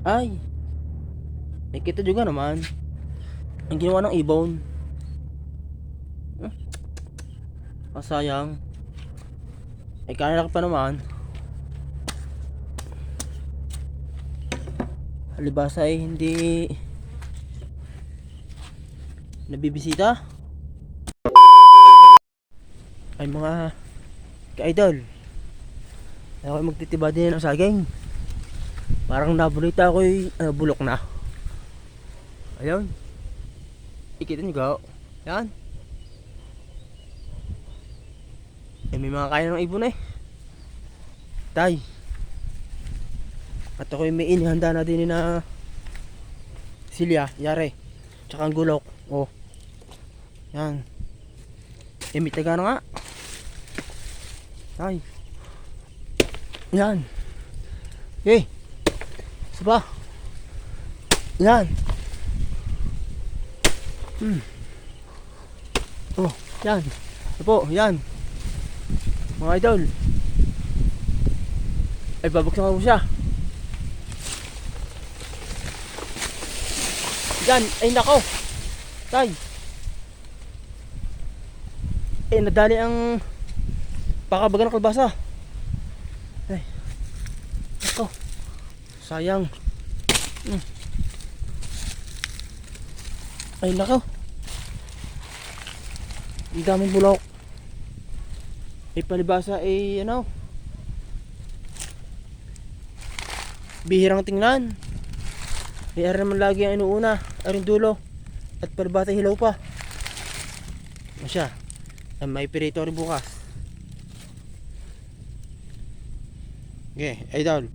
Ay, may kita juga naman. Ang ginawa ng ibon. Sayang. Ay, kanilaki pa naman. Halibasa ay hindi nabibisita. Ay mga ka-idol, ako ay magtitiba din ng saging. Parang nabalita ako'y bulok na. Ayun, ikita nyo ga. Yan. Eh, may mga kaya ng ibon eh. Tay. At ako'y may inihanda na din na silya, yare. Tsaka ang gulok. Oh. Yan. Eh, may taga na nga. Tay. Yan. Eh. Isa pa. Yan. Oh, yan. Ito po, yan. Mga idol. Ay, babagsak ako siya. Yan, ay nako. Tay. Eh, nadali ang pakabagan ng kalbasa. Ay. Nako. Sayang. Ay nako. Ang daming bulok. Ay palibasa ay ano. Bihirang tingnan. May ara naman lagi ang inuuna, aring dulo. At palibasa hilaw pa. Masya. May pirito rin bukas. Okay, idol.